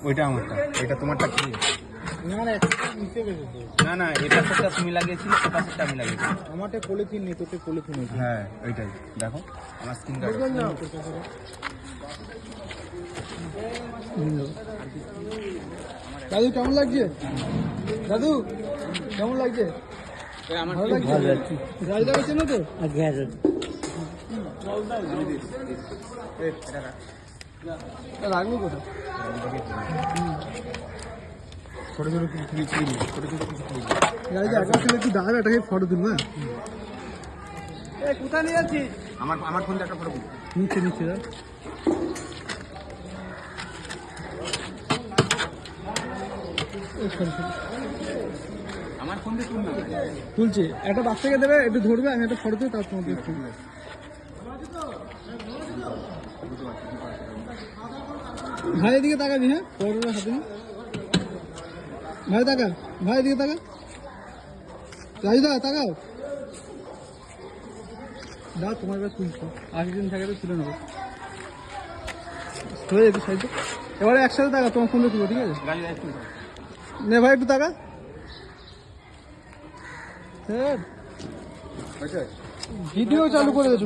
ওইটা আমারটা, এটা তোমারটা কি? না না একটা নিচে গেছে তো। না না, এটা সেটটা তুমি লাগিয়েছিলে, এটা সেটটা আমি লাগিয়েছি। আমারটা পলিথিন নেই, তোকে পলিথিন আছে। হ্যাঁ ওইটাই দেখো, আমার স্ক্রিন কার্ড। দাদু কেমন লাগছে? দাদু কেমন লাগছে? ভালো লাগছে? রাজদা হয়েছে না তো? রাখবো কোথায়? ছোটো ছোটো কিছু ক্লিপ নিই, ছোটো ছোটো কিছু ক্লিপ। গাড়িতে একা ছিল, একটু দাঁড়াবে, এটাকে ফটো তুলবো। কোথায় নিয়ে যাচ্ছিস? আমার ফোনটা একটা ফটো তুলি। নিচে নিচে দাও। আমার ফোন দিয়ে তুল না। তুলছি, একটা বাচ্চাকে দেবে, একটু ধরবে, আমি একটা ফটো তুলি, তার তোমাকে একটু। ভাই এদিকে তাকাবি, হ্যাঁ পরের হাতে নি। ভাই তাকা, ভাই এদিকে তাকা, রাজদা তাকাও। দা তোমার কাছে তুলছো, 80 দিন থাকে তো তুলে নেবো। হয়ে যেতে সাইডে। এবারে একসাথে তাকা, তোমার ফোন দিয়ে তুলো, ঠিক আছে? গাড়ি একটু নে ভাই একটু তাকা। স্যার ভিডিও চালু করে দিয়েছো।